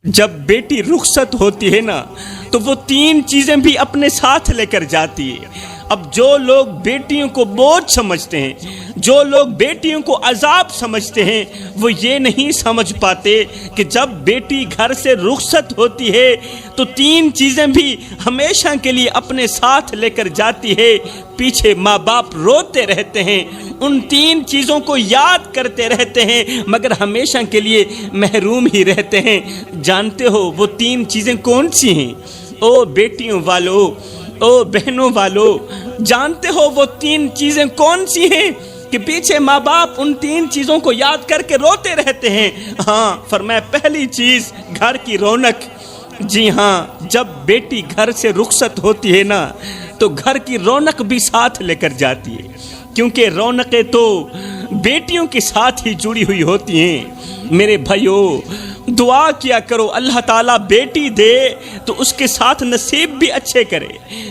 جب بیٹی رخصت ہوتی ہے نا تو وہ 3 چیزیں بھی اپنے ساتھ لے کر جاتی ہے۔ اب جو لوگ بیٹیوں کو بوجھ سمجھتے ہیں، جو لوگ بیٹیوں کو عذاب سمجھتے ہیں، وہ یہ نہیں سمجھ پاتے کہ جب بیٹی گھر سے رخصت ہوتی ہے تو 3 چیزیں بھی ہمیشہ کے لیے اپنے ساتھ لے کر جاتی ہے۔ پیچھے ماں باپ روتے رہتے ہیں، ان 3 چیزوں کو یاد کرتے رہتے ہیں، مگر ہمیشہ کے لیے محروم ہی رہتے ہیں۔ جانتے ہو وہ 3 چیزیں کون سی ہیں؟ او بیٹیوں والو، او بہنوں والو، جانتے ہو وہ 3 چیزیں کون سی ہیں کہ پیچھے ماں باپ ان 3 چیزوں کو یاد کر کے روتے رہتے ہیں؟ ہاں، فرمایا پہلی چیز گھر کی رونق۔ جی ہاں، جب بیٹی گھر سے رخصت ہوتی ہے نا تو گھر کی رونق بھی ساتھ لے کر جاتی ہے، کیونکہ رونقیں تو بیٹیوں کے ساتھ ہی جڑی ہوئی ہوتی ہیں۔ میرے بھائیو، دعا کیا کرو اللہ تعالیٰ بیٹی دے تو اس کے ساتھ نصیب بھی اچھے کرے،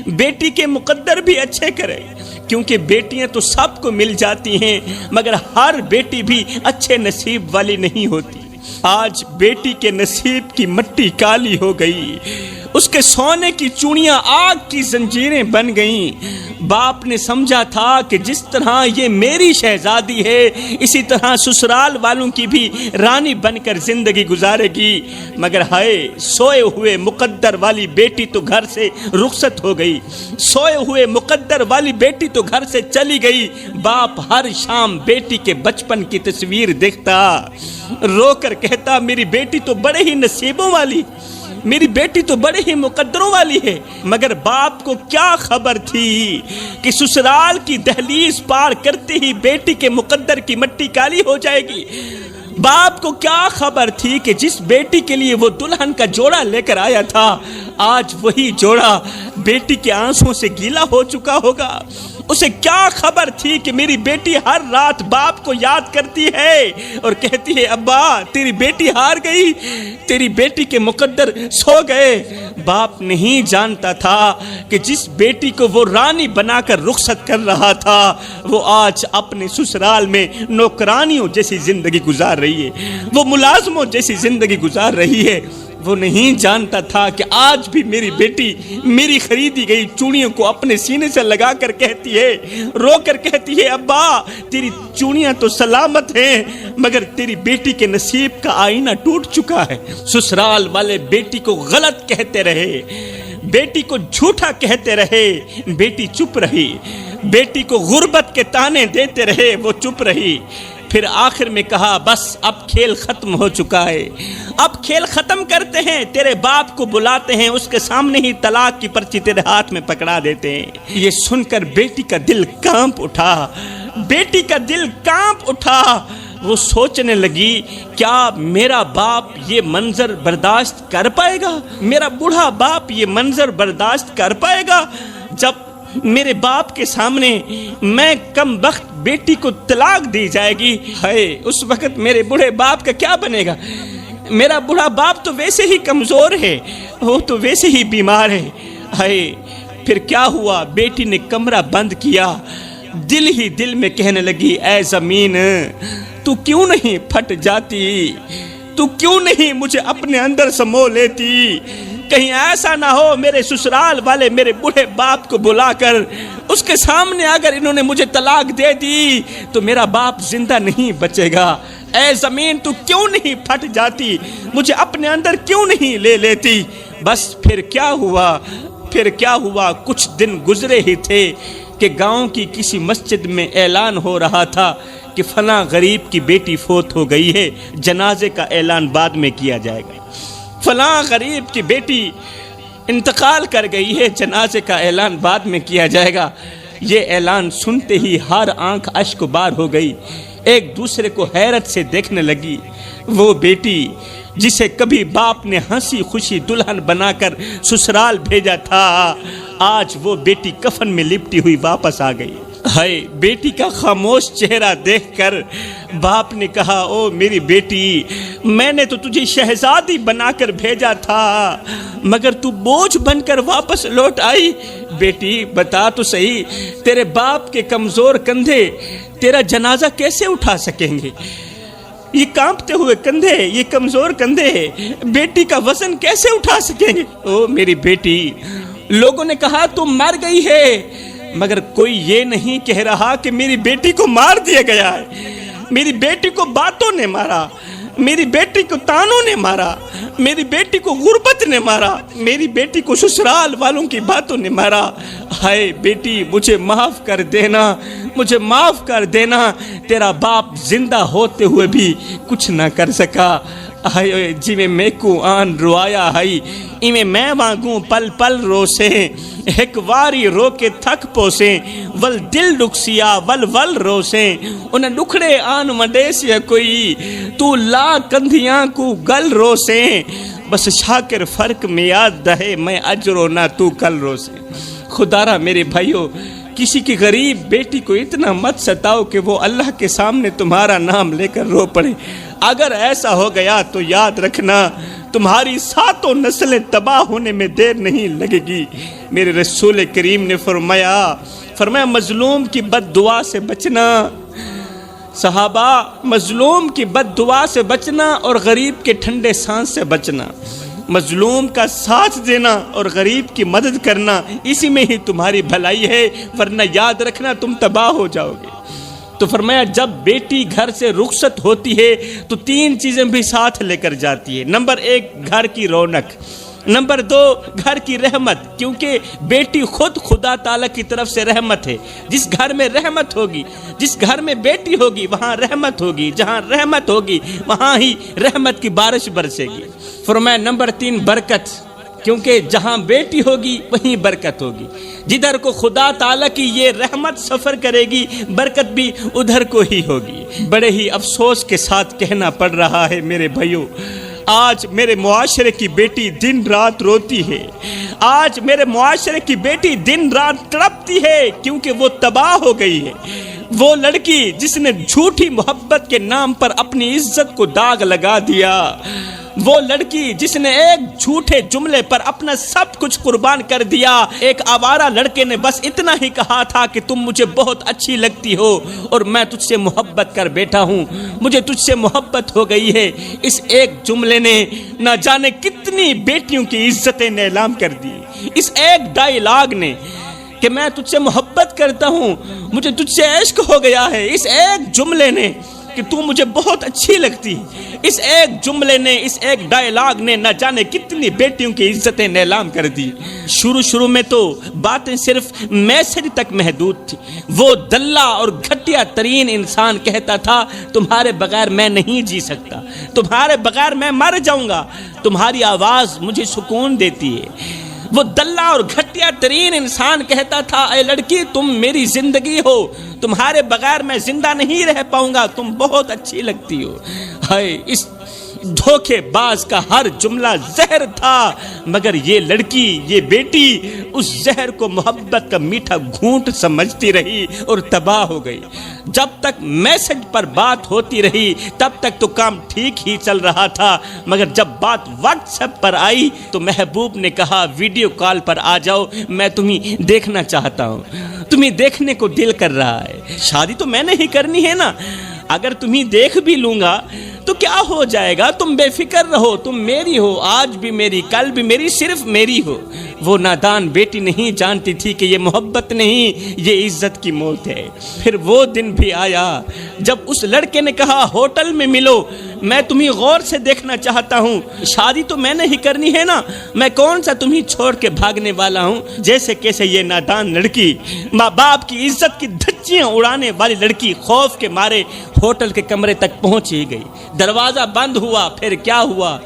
بیٹی کے مقدر بھی اچھے کرے، کیونکہ بیٹیاں تو سب کو مل جاتی ہیں مگر ہر بیٹی بھی اچھے نصیب والی نہیں ہوتی۔ آج بیٹی کے نصیب کی مٹی کالی ہو گئی، اس کے سونے کی چوڑیاں آگ کی زنجیریں بن گئیں۔ باپ نے سمجھا تھا کہ جس طرح یہ میری شہزادی ہے اسی طرح سسرال والوں کی بھی رانی بن کر زندگی گزارے گی، مگر ہائے سوئے ہوئے مقدر والی بیٹی تو گھر سے رخصت ہو گئی، سوئے ہوئے مقدر والی بیٹی تو گھر سے چلی گئی۔ باپ ہر شام بیٹی کے بچپن کی تصویر دیکھتا، رو کر کہتا میری بیٹی تو بڑے ہی نصیبوں والی، میری بیٹی تو بڑے ہی مقدروں والی ہے۔ مگر باپ کو کیا خبر تھی کہ سسرال کی دہلیز پار کرتے ہی بیٹی کے مقدر کی مٹی کالی ہو جائے گی۔ باپ کو کیا خبر تھی کہ جس بیٹی کے لیے وہ دلہن کا جوڑا لے کر آیا تھا آج وہی جوڑا بیٹی کے آنسوں سے گیلا ہو چکا ہوگا۔ اسے کیا خبر تھی کہ میری بیٹی ہر رات باپ کو یاد کرتی ہے اور کہتی ہے ابا تیری بیٹی ہار گئی، تیری بیٹی کے مقدر سو گئے۔ باپ نہیں جانتا تھا کہ جس بیٹی کو وہ رانی بنا کر رخصت کر رہا تھا وہ آج اپنے سسرال میں نوکرانیوں جیسی زندگی گزار رہی ہے، وہ ملازموں جیسی زندگی گزار رہی ہے۔ وہ نہیں جانتا تھا کہ آج بھی میری بیٹی میری خریدی گئی چوڑیوں کو اپنے سینے سے لگا کر کہتی ہے، رو کر کہتی ہے ابا تیری چوڑیاں تو سلامت ہیں مگر تیری بیٹی کے نصیب کا آئینہ ٹوٹ چکا ہے۔ سسرال والے بیٹی کو غلط کہتے رہے، بیٹی کو جھوٹا کہتے رہے، بیٹی چپ رہی، بیٹی کو غربت کے طعنے دیتے رہے، وہ چپ رہی۔ پھر آخر میں کہا بس اب کھیل ختم ہو چکا ہے، اب کھیل ختم کرتے ہیں، تیرے باپ کو بلاتے ہیں، اس کے سامنے ہی طلاق کی پرچی تیرے ہاتھ میں پکڑا دیتے ہیں۔ یہ سن کر بیٹی کا دل کانپ اٹھا، بیٹی کا دل کانپ اٹھا۔ وہ سوچنے لگی کیا میرا باپ یہ منظر برداشت کر پائے گا، میرا بوڑھا باپ یہ منظر برداشت کر پائے گا جب میرے باپ کے سامنے میں کم بخت بیٹی کو طلاق دی جائے گی؟ ہائے اس وقت میرے بوڑھے باپ کا کیا بنے گا؟ میرا بوڑھا باپ تو ویسے ہی کمزور ہے، وہ تو ویسے ہی بیمار ہے۔ ہائے پھر کیا ہوا؟ بیٹی نے کمرہ بند کیا، دل ہی دل میں کہنے لگی اے زمین تو کیوں نہیں پھٹ جاتی، تو کیوں نہیں مجھے اپنے اندر سمو لیتی؟ کہیں ایسا نہ ہو میرے سسرال والے میرے بوڑھے باپ کو بلا کر اس کے سامنے اگر انہوں نے مجھے طلاق دے دی تو میرا باپ زندہ نہیں بچے گا۔ اے زمین تو کیوں نہیں پھٹ جاتی، مجھے اپنے اندر کیوں نہیں لے لیتی؟ بس پھر کیا ہوا؟ پھر کیا ہوا؟ کچھ دن گزرے ہی تھے کہ گاؤں کی کسی مسجد میں اعلان ہو رہا تھا کہ فلاں غریب کی بیٹی فوت ہو گئی ہے، جنازے کا اعلان بعد میں کیا جائے گا۔ فلاں غریب کی بیٹی انتقال کر گئی ہے، جنازے کا اعلان بعد میں کیا جائے گا۔ یہ اعلان سنتے ہی ہر آنکھ اشک بار ہو گئی، ایک دوسرے کو حیرت سے دیکھنے لگی۔ وہ بیٹی جسے کبھی باپ نے ہنسی خوشی دلہن بنا کر سسرال بھیجا تھا آج وہ بیٹی کفن میں لپٹی ہوئی واپس آ گئی۔ ہائے بیٹی کا خاموش چہرہ دیکھ کر باپ نے کہا او میری بیٹی میں نے تو تجھے شہزادی بنا کر بھیجا تھا مگر تو بوجھ بن کر واپس لوٹ آئی۔ بیٹی بتا تو صحیح تیرے باپ کے کمزور کندھے تیرا جنازہ کیسے اٹھا سکیں گے؟ یہ کانپتے ہوئے کندھے، یہ کمزور کندھے بیٹی کا وزن کیسے اٹھا سکیں گے؟ او میری بیٹی، لوگوں نے کہا تم مر گئی ہے، مگر کوئی یہ نہیں کہہ رہا کہ میری بیٹی کو مار دیا گیا ہے۔ میری بیٹی کو باتوں نے مارا، میری بیٹی کو تانوں نے مارا، میری بیٹی کو غربت نے مارا، میری بیٹی کو سسرال والوں کی باتوں نے مارا۔ ہائے بیٹی، مجھے معاف کر دینا، مجھے معاف کر دینا، تیرا باپ زندہ ہوتے ہوئے بھی کچھ نہ کر سکا۔ ہائے جی میں کو آن روایا ہائی، ایویں میں وانگوں پل پل روسیں، ایک واری رو کے تھک پوسیں، ول دل ڈکسیا ول ول روسیں، انہیں ڈکھڑے آن وڈیسیا کوئی، تو لا کندھیاں کو گل روسیں، بس شاکر فرق میں یاد دہے میں اجرو نہ تو کل روسیں۔ خدارا میرے بھائیو، کسی کی غریب بیٹی کو اتنا مت ستاؤ کہ وہ اللہ کے سامنے تمہارا نام لے کر رو پڑے۔ اگر ایسا ہو گیا تو یاد رکھنا تمہاری 7 نسلیں تباہ ہونے میں دیر نہیں لگے گی۔ میرے رسول کریم نے فرمایا مظلوم کی بد دعا سے بچنا، صحابہ، مظلوم کی بد دعا سے بچنا اور غریب کے ٹھنڈے سانس سے بچنا، مظلوم کا ساتھ دینا اور غریب کی مدد کرنا، اسی میں ہی تمہاری بھلائی ہے، ورنہ یاد رکھنا تم تباہ ہو جاؤ گے۔ تو فرمایا جب بیٹی گھر سے رخصت ہوتی ہے تو 3 چیزیں بھی ساتھ لے کر جاتی ہے۔ نمبر 1 گھر کی رونق، نمبر 2 گھر کی رحمت، کیونکہ بیٹی خود خدا تعالیٰ کی طرف سے رحمت ہے۔ جس گھر میں رحمت ہوگی، جس گھر میں بیٹی ہوگی وہاں رحمت ہوگی، جہاں رحمت ہوگی وہاں ہی رحمت کی بارش برسے گی۔ فرمایا نمبر 3 برکت، کیونکہ جہاں بیٹی ہوگی وہیں برکت ہوگی، جدھر کو خدا تعالیٰ کی یہ رحمت سفر کرے گی برکت بھی ادھر کو ہی ہوگی۔ بڑے ہی افسوس کے ساتھ کہنا پڑ رہا ہے میرے بھائیوں، آج میرے معاشرے کی بیٹی دن رات روتی ہے، آج میرے معاشرے کی بیٹی دن رات تڑپتی ہے، کیونکہ وہ تباہ ہو گئی ہے۔ وہ لڑکی جس نے جھوٹی محبت کے نام پر اپنی عزت کو داغ لگا دیا، وہ لڑکی جس نے ایک جھوٹے جملے پر اپنا سب کچھ قربان کر دیا۔ ایک آوارہ لڑکے نے بس اتنا ہی کہا تھا کہ تم مجھے بہت اچھی لگتی ہو اور میں تجھ سے محبت کر بیٹھا ہوں، مجھے تجھ سے محبت ہو گئی ہے۔ اس ایک جملے نے نہ جانے کتنی بیٹیوں کی عزتیں نیلام کر دی۔ اس ایک ڈائیلاگ نے کہ میں تجھ سے محبت کرتا ہوں، مجھے تجھ سے عشق ہو گیا ہے، اس ایک جملے نے کہ تو مجھے بہت اچھی لگتی، اس ایک جملے نے، اس ایک ڈائیلاگ نے نہ جانے کتنی بیٹیوں کی عزتیں نیلام کر دی۔ شروع میں تو باتیں صرف میسج تک محدود تھی۔ وہ دلہ اور گھٹیا ترین انسان کہتا تھا تمہارے بغیر میں نہیں جی سکتا، تمہارے بغیر میں مر جاؤں گا، تمہاری آواز مجھے سکون دیتی ہے۔ وہ دلہ اور گھٹیا ترین انسان کہتا تھا اے لڑکی تم میری زندگی ہو، تمہارے بغیر میں زندہ نہیں رہ پاؤں گا، تم بہت اچھی لگتی ہو۔ ہائے اس دھوکے باز کا ہر جملہ زہر تھا، مگر یہ لڑکی، یہ بیٹی اس زہر کو محبت کا میٹھا گھونٹ سمجھتی رہی اور تباہ ہو گئی۔ جب تک میسج پر بات ہوتی رہی تب تک تو کام ٹھیک ہی چل رہا تھا، مگر جب بات واٹس ایپ پر آئی تو محبوب نے کہا ویڈیو کال پر آ جاؤ، میں تمہیں دیکھنا چاہتا ہوں، تمہیں دیکھنے کو دل کر رہا ہے۔ شادی تو میں نے ہی کرنی ہے نا، اگر تمہیں دیکھ بھی لوں گا تو کیا ہو جائے گا، تم بے فکر رہو، تم میری ہو، آج بھی میری، کل بھی میری، صرف میری ہو۔ وہ نادان بیٹی نہیں جانتی تھی کہ یہ محبت نہیں، یہ عزت کی موت ہے۔ پھر وہ دن بھی آیا جب اس لڑکے نے کہا ہوٹل میں ملو، میں تمہیں غور سے دیکھنا چاہتا ہوں، شادی تو میں نے ہی کرنی ہے نا، میں کون سا تمہیں چھوڑ کے بھاگنے والا ہوں۔ جیسے کیسے یہ نادان لڑکی، ماں باپ کی عزت کی دھچیاں اڑانے والی لڑکی خوف کے مارے ہوٹل کے کمرے تک پہنچ ہی گئی۔ دروازہ بند ہوا، پھر کیا ہوا،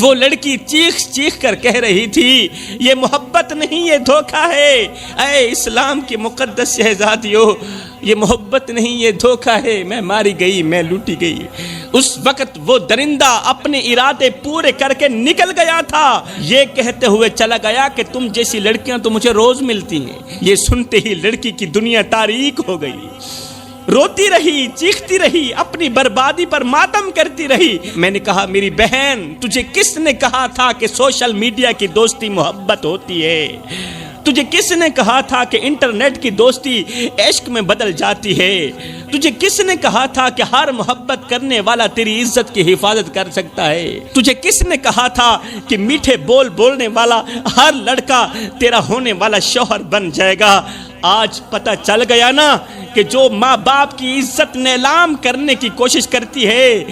وہ لڑکی چیخ چیخ کر کہہ رہی تھی یہ محبت نہیں، یہ دھوکہ ہے۔ اے اسلام کی مقدس شہزادیوں، یہ محبت نہیں، یہ دھوکہ ہے، میں ماری گئی، میں لوٹی گئی۔ اس وقت وہ درندہ اپنے ارادے پورے کر کے نکل گیا تھا، یہ کہتے ہوئے چلا گیا کہ تم جیسی لڑکیاں تو مجھے روز ملتی ہیں۔ یہ سنتے ہی لڑکی کی دنیا تاریک ہو گئی، روتی رہی، چیختی رہی، اپنی بربادی پر ماتم کرتی رہی۔ میں نے کہا میری بہن تجھے کس نے کہا تھا کہ سوشل میڈیا کی دوستی محبت ہوتی ہے؟ تجھے کس نے کہا تھا کہ انٹرنیٹ کی دوستی عشق میں بدل جاتی ہے؟ تجھے کس نے کہا تھا کہ ہر محبت کرنے والا تیری عزت کی حفاظت کر سکتا ہے؟ تجھے کس نے کہا تھا کہ میٹھے بول بولنے والا ہر لڑکا تیرا ہونے والا شوہر بن جائے گا؟ آج پتہ چل گیا نا کہ جو ماں باپ کی عزت نیلام کرنے کی کوشش کرتی ہے،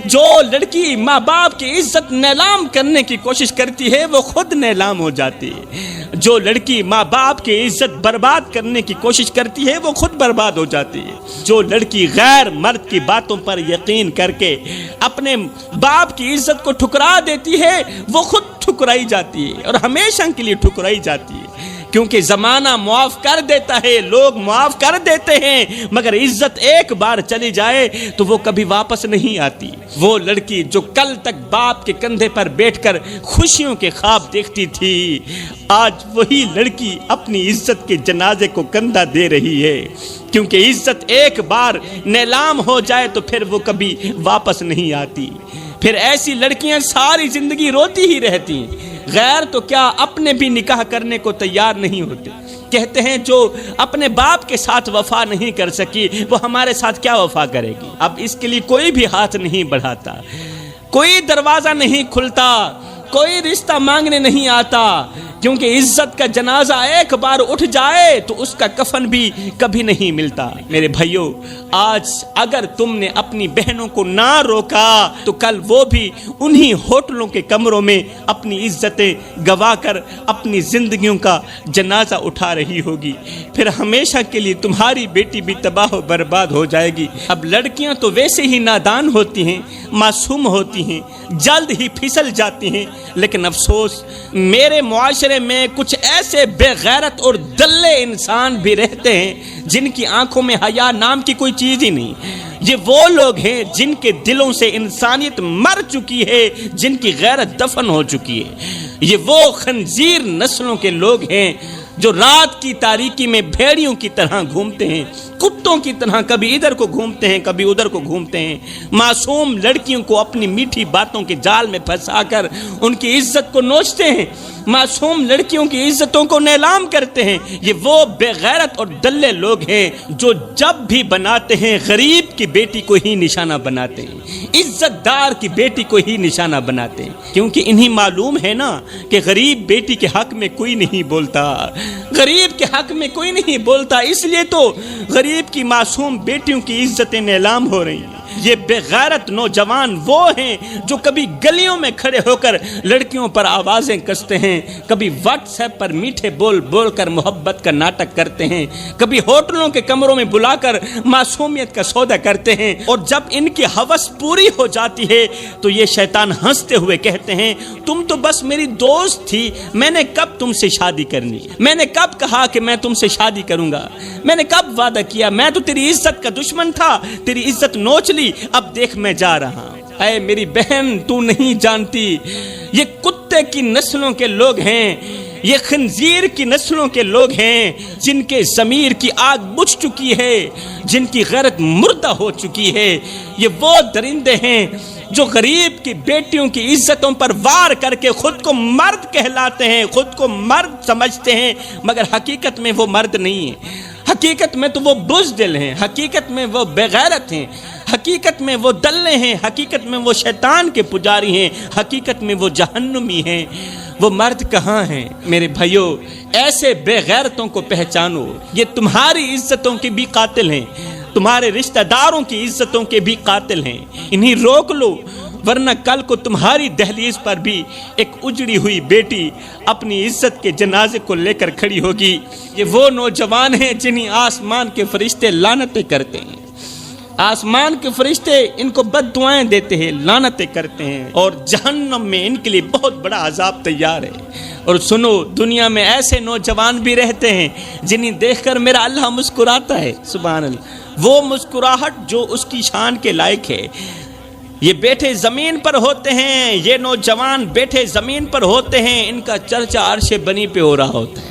جو لڑکی ماں باپ کی عزت نیلام کرنے کی کوشش کرتی ہے وہ خود نیلام ہو جاتی ہے، جو لڑکی ماں باپ کی عزت برباد کرنے کی کوشش کرتی ہے وہ خود برباد ہو جاتی ہے، جو لڑکی غیر مرد کی باتوں پر یقین کر کے اپنے باپ کی عزت کو ٹھکرا دیتی ہے وہ خود ٹھکرائی جاتی ہے اور ہمیشہ کے لیے ٹھکرائی جاتی ہے، کیونکہ زمانہ معاف کر دیتا ہے، لوگ معاف کر دیتے ہیں، مگر عزت ایک بار چلی جائے تو وہ کبھی واپس نہیں آتی۔ وہ لڑکی جو کل تک باپ کے کندھے پر بیٹھ کر خوشیوں کے خواب دیکھتی تھی، آج وہی لڑکی اپنی عزت کے جنازے کو کندھا دے رہی ہے، کیونکہ عزت ایک بار نیلام ہو جائے تو پھر وہ کبھی واپس نہیں آتی۔ پھر ایسی لڑکیاں ساری زندگی روتی ہی رہتی ہیں، غیر تو کیا اپنے بھی نکاح کرنے کو تیار نہیں ہوتے، کہتے ہیں جو اپنے باپ کے ساتھ وفا نہیں کر سکی وہ ہمارے ساتھ کیا وفا کرے گی۔ اب اس کے لیے کوئی بھی ہاتھ نہیں بڑھاتا، کوئی دروازہ نہیں کھلتا، کوئی رشتہ مانگنے نہیں آتا، کیونکہ عزت کا جنازہ ایک بار اٹھ جائے تو اس کا کفن بھی کبھی نہیں ملتا۔ میرے بھائیوں، آج اگر تم نے اپنی بہنوں کو نہ روکا تو کل وہ بھی انہی ہوٹلوں کے کمروں میں اپنی عزتیں گوا کر اپنی زندگیوں کا جنازہ اٹھا رہی ہوگی، پھر ہمیشہ کے لیے تمہاری بیٹی بھی تباہ و برباد ہو جائے گی۔ اب لڑکیاں تو ویسے ہی نادان ہوتی ہیں، معصوم ہوتی ہیں، جلد ہی پھسل جاتی ہیں، لیکن افسوس میرے معاشرے میں کچھ ایسے بے غیرت اور دلے انسان بھی رہتے ہیں جن کی آنکھوں میں حیا نام کی کوئی چیز ہی نہیں۔ یہ وہ لوگ ہیں جن کے دلوں سے انسانیت مر چکی ہے، جن کی غیرت دفن ہو چکی ہے۔ یہ وہ خنزیر نسلوں کے لوگ ہیں جو رات کی تاریکی میں بھیڑیوں کی طرح گھومتے ہیں، کتوں کی طرح کبھی ادھر کو گھومتے ہیں کبھی ادھر کو گھومتے ہیں، معصوم لڑکیوں کو اپنی میٹھی باتوں کے جال میں پھنسا کر ان کی عزت کو نوچتے ہیں، معصوم لڑکیوں کی عزتوں کو نیلام کرتے ہیں۔ یہ وہ بے غیرت اور دلے لوگ ہیں جو جب بھی بناتے ہیں غریب کی بیٹی کو ہی نشانہ بناتے ہیں، عزت دار کی بیٹی کو ہی نشانہ بناتے ہیں، کیونکہ انہیں معلوم ہے نا کہ غریب بیٹی کے حق میں کوئی نہیں بولتا، غریب کے حق میں کوئی نہیں بولتا، اس لیے تو غریب کی معصوم بیٹیوں کی عزتیں نیلام ہو رہی ہیں۔ یہ بے غیرت نوجوان وہ ہیں جو کبھی گلیوں میں کھڑے ہو کر لڑکیوں پر آوازیں کستے ہیں، کبھی واٹس ایپ پر میٹھے بول بول کر محبت کا ناٹک کرتے ہیں، کبھی ہوٹلوں کے کمروں میں بلا کر معصومیت کا سودا کرتے ہیں، اور جب ان کی ہوس پوری ہو جاتی ہے تو یہ شیطان ہنستے ہوئے کہتے ہیں تم تو بس میری دوست تھی، میں نے کب تم سے شادی کرنی، میں نے کب کہا کہ میں تم سے شادی کروں گا، میں نے کب وعدہ کیا، میں تو تیری عزت کا دشمن تھا، تیری عزت نوچ لی، اب دیکھ میں جا رہا ہوں۔ اے میری بہن، تو نہیں جانتی یہ کتے کی نسلوں کے لوگ ہیں، یہ خنزیر کی نسلوں کے لوگ ہیں جن کے ضمیر کی آگ بجھ چکی ہے، جن کی غیرت مردہ ہو چکی ہے۔ یہ وہ درندے ہیں جو غریب کی بیٹیوں کی عزتوں پر وار کر کے خود کو مرد کہلاتے ہیں، خود کو مرد سمجھتے ہیں، مگر حقیقت میں وہ مرد نہیں ہیں، حقیقت میں تو وہ بزدل ہیں، حقیقت میں وہ بے غیرت ہیں، حقیقت میں وہ دلے ہیں، حقیقت میں وہ شیطان کے پجاری ہیں، حقیقت میں وہ جہنمی ہیں۔ وہ مرد کہاں ہیں؟ میرے بھائیوں، ایسے بے غیرتوں کو پہچانو، یہ تمہاری عزتوں کے بھی قاتل ہیں، تمہارے رشتہ داروں کی عزتوں کے بھی قاتل ہیں، انہیں روک لو، ورنہ کل کو تمہاری دہلیز پر بھی ایک اجڑی ہوئی بیٹی اپنی عزت کے جنازے کو لے کر کھڑی ہوگی۔ یہ وہ نوجوان ہیں جنہیں آسمان کے فرشتے لعنتیں کرتے ہیں، آسمان کے فرشتے ان کو بد دعائیں دیتے ہیں، لعنتیں کرتے ہیں، اور جہنم میں ان کے لیے بہت بڑا عذاب تیار ہے۔ اور سنو، دنیا میں ایسے نوجوان بھی رہتے ہیں جنہیں دیکھ کر میرا اللہ مسکراتا ہے، سبحان اللہ، وہ مسکراہٹ جو اس کی شان کے لائق ہے۔ یہ بیٹھے زمین پر ہوتے ہیں، یہ نوجوان بیٹھے زمین پر ہوتے ہیں، ان کا چرچا عرش بنی پہ ہو رہا ہوتا ہے۔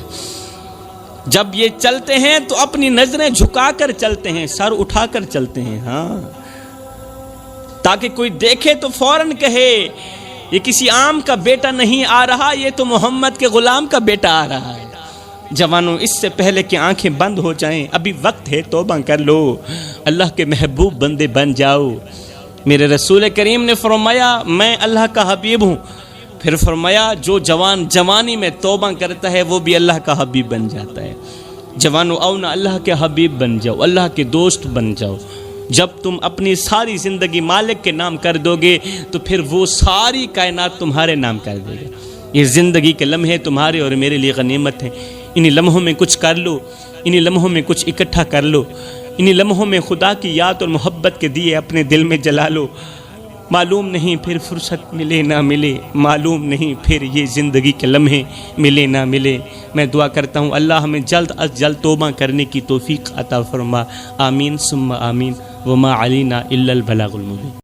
جب یہ چلتے ہیں تو اپنی نظریں جھکا کر چلتے ہیں، سر اٹھا کر چلتے ہیں، ہاں، تاکہ کوئی دیکھے تو فوراً کہے یہ کسی عام کا بیٹا نہیں آ رہا، یہ تو محمد کے غلام کا بیٹا آ رہا ہے، جوانوں اس سے پہلے کہ آنکھیں بند ہو جائیں ابھی وقت ہے، توبہ کر لو، اللہ کے محبوب بندے بن جاؤ۔ میرے رسول کریم نے فرمایا میں اللہ کا حبیب ہوں، پھر فرمایا جو جوان جوانی میں توبہ کرتا ہے وہ بھی اللہ کا حبیب بن جاتا ہے۔ جوانوں آؤ نا اللہ کے حبیب بن جاؤ، اللہ کے دوست بن جاؤ۔ جب تم اپنی ساری زندگی مالک کے نام کر دو گے تو پھر وہ ساری کائنات تمہارے نام کر دے گا۔ یہ زندگی کے لمحے تمہارے اور میرے لیے غنیمت ہیں، انہی لمحوں میں کچھ کر لو، انہی لمحوں میں کچھ اکٹھا کر لو، انہی لمحوں میں خدا کی یاد اور محبت کے دیے اپنے دل میں جلا لو۔ معلوم نہیں پھر فرصت ملے نہ ملے، معلوم نہیں پھر یہ زندگی کے لمحے ملے نہ ملے۔ میں دعا کرتا ہوں اللہ ہمیں جلد از جلد توبہ کرنے کی توفیق عطا فرما، آمین ثم آمین، وما علینا الا البلاغ المبین۔